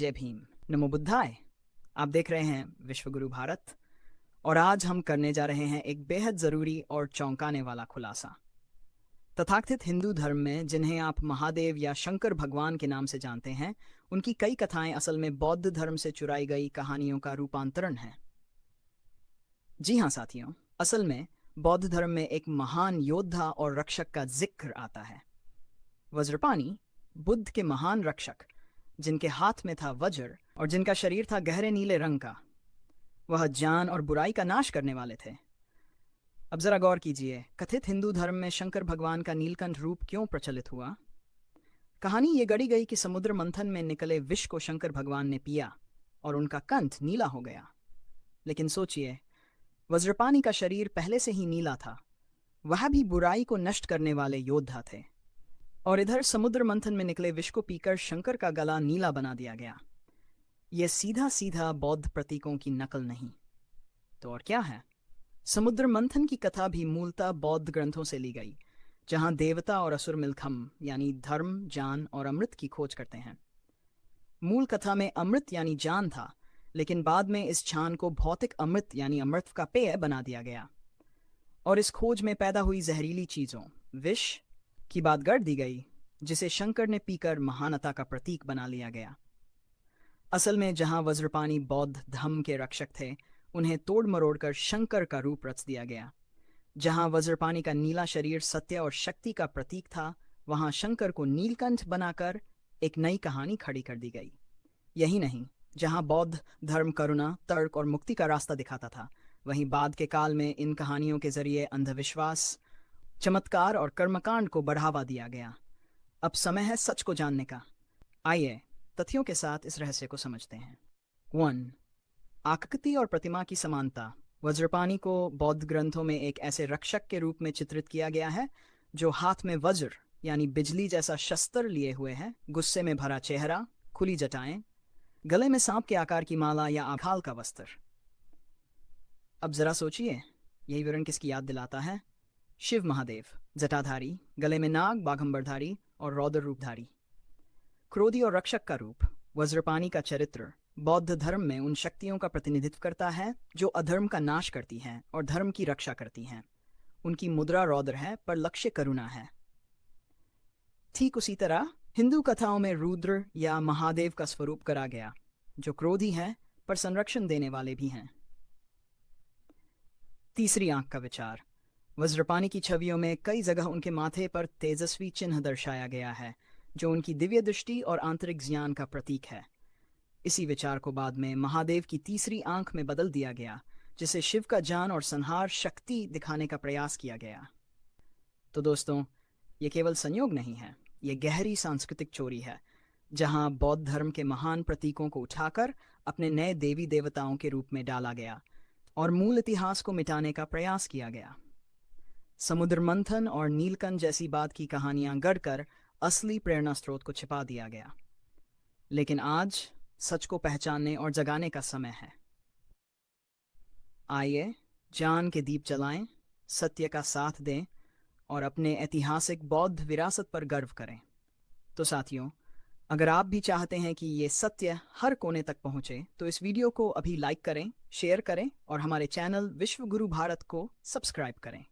जय भीम। नमो बुद्धाय। आप देख रहे हैं विश्व गुरु भारत और आज हम करने जा रहे हैं एक बेहद ज़रूरी और चौंकाने वाला खुलासा। तथाकथित हिंदू धर्म में जिन्हें आप महादेव या शंकर भगवान के नाम से जानते हैं, उनकी कई कथाएं असल में बौद्ध धर्म से चुराई गई कहानियों का रूपांतरण हैं। जी हाँ साथियों, असल में बौद्ध धर्म में एक महान योद्धा और रक्षक का जिक्र आता है, वज्रपाणि, बुद्ध के महान रक्षक जिनके हाथ में था वज्र और जिनका शरीर था गहरे नीले रंग का। वह जान और बुराई का नाश करने वाले थे। अब जरा गौर कीजिए, कथित हिंदू धर्म में शंकर भगवान का नीलकंठ रूप क्यों प्रचलित हुआ। कहानी ये गढ़ी गई कि समुद्र मंथन में निकले विष को शंकर भगवान ने पिया और उनका कंठ नीला हो गया। लेकिन सोचिए, वज्रपाणि का शरीर पहले से ही नीला था, वह भी बुराई को नष्ट करने वाले योद्धा थे, और इधर समुद्र मंथन में निकले विष को पीकर शंकर का गला नीला बना दिया गया। यह सीधा सीधा बौद्ध प्रतीकों की नकल नहीं तो और क्या है। समुद्र मंथन की कथा भी मूलतः बौद्ध ग्रंथों से ली गई, जहां देवता और असुर मिलखम यानी धर्म, जान और अमृत की खोज करते हैं। मूल कथा में अमृत यानी जान था, लेकिन बाद में इस जान को भौतिक अमृत यानी अमृत का पेय बना दिया गया, और इस खोज में पैदा हुई जहरीली चीजों, विष की बात गढ़ दी गई, जिसे शंकर ने पीकर महानता का प्रतीक बना लिया गया। असल में जहां वज्रपाणि बौद्ध धम्म के रक्षक थे, उन्हें तोड़ मरोड़ कर शंकर का रूप रच दिया गया। जहां वज्रपाणि का नीला शरीर सत्य और शक्ति का प्रतीक था, वहां शंकर को नीलकंठ बनाकर एक नई कहानी खड़ी कर दी गई। यही नहीं, जहां बौद्ध धर्म करुणा, तर्क और मुक्ति का रास्ता दिखाता था, वहीं बाद के काल में इन कहानियों के जरिए अंधविश्वास, चमत्कार और कर्मकांड को बढ़ावा दिया गया। अब समय है सच को जानने का। आइए तथ्यों के साथ इस रहस्य को समझते हैं। 1. आकृति और प्रतिमा की समानता। वज्रपाणि को बौद्ध ग्रंथों में एक ऐसे रक्षक के रूप में चित्रित किया गया है जो हाथ में वज्र यानी बिजली जैसा शस्त्र लिए हुए है, गुस्से में भरा चेहरा, खुली जटाएं, गले में सांप के आकार की माला या आखाल का वस्त्र। अब जरा सोचिए, यही विवरण किसकी याद दिलाता है? शिव महादेव, जटाधारी, गले में नाग, बाघंबरधारी और रौद्र रूपधारी। क्रोधी और रक्षक का रूप। वज्रपाणि का चरित्र बौद्ध धर्म में उन शक्तियों का प्रतिनिधित्व करता है जो अधर्म का नाश करती हैं और धर्म की रक्षा करती हैं। उनकी मुद्रा रौद्र है पर लक्ष्य करुणा है। ठीक उसी तरह हिंदू कथाओं में रुद्र या महादेव का स्वरूप करा गया, जो क्रोधी है पर संरक्षण देने वाले भी हैं। तीसरी आंख का विचार। वज्रपाणि की छवियों में कई जगह उनके माथे पर तेजस्वी चिन्ह दर्शाया गया है, जो उनकी दिव्य दृष्टि और आंतरिक ज्ञान का प्रतीक है। इसी विचार को बाद में महादेव की तीसरी आंख में बदल दिया गया, जिसे शिव का जान और संहार शक्ति दिखाने का प्रयास किया गया। तो दोस्तों, ये केवल संयोग नहीं है, ये गहरी सांस्कृतिक चोरी है, जहां बौद्ध धर्म के महान प्रतीकों को उठाकर अपने नए देवी देवताओं के रूप में डाला गया और मूल इतिहास को मिटाने का प्रयास किया गया। समुद्र मंथन और नीलकंठ जैसी बात की कहानियां गढ़कर असली प्रेरणा स्रोत को छिपा दिया गया। लेकिन आज सच को पहचानने और जगाने का समय है। आइए ज्ञान के दीप जलाएं, सत्य का साथ दें और अपने ऐतिहासिक बौद्ध विरासत पर गर्व करें। तो साथियों, अगर आप भी चाहते हैं कि ये सत्य हर कोने तक पहुंचे, तो इस वीडियो को अभी लाइक करें, शेयर करें और हमारे चैनल विश्व गुरु भारत को सब्सक्राइब करें।